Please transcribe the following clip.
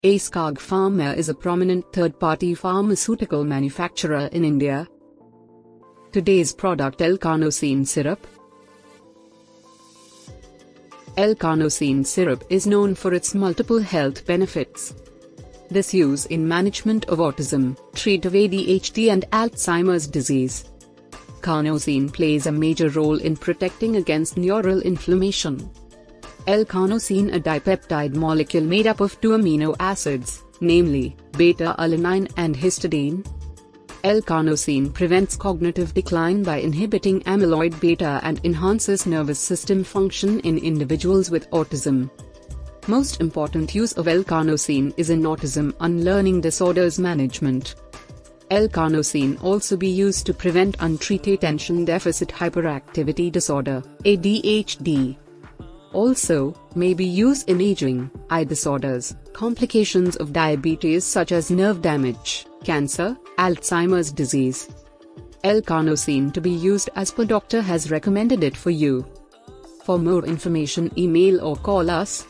Eskag Pharma is a prominent third-party pharmaceutical manufacturer in India. Today's product L-Carnosine syrup. L-Carnosine syrup is known for its multiple health benefits. This use in management of autism, treat of ADHD and Alzheimer's disease. Carnosine plays a major role in protecting against neural inflammation. L-Carnosine, a dipeptide molecule made up of two amino acids, namely, beta-alanine and histidine. L-Carnosine prevents cognitive decline by inhibiting amyloid beta and enhances nervous system function in individuals with autism. Most important use of L-Carnosine is in autism unlearning disorders management. L-Carnosine also be used to prevent untreated attention deficit hyperactivity disorder, ADHD. Also, may be used in aging, eye disorders, complications of diabetes such as nerve damage, cancer, Alzheimer's disease. L-Carnosine to be used as per doctor has recommended it for you. For more information, email or call us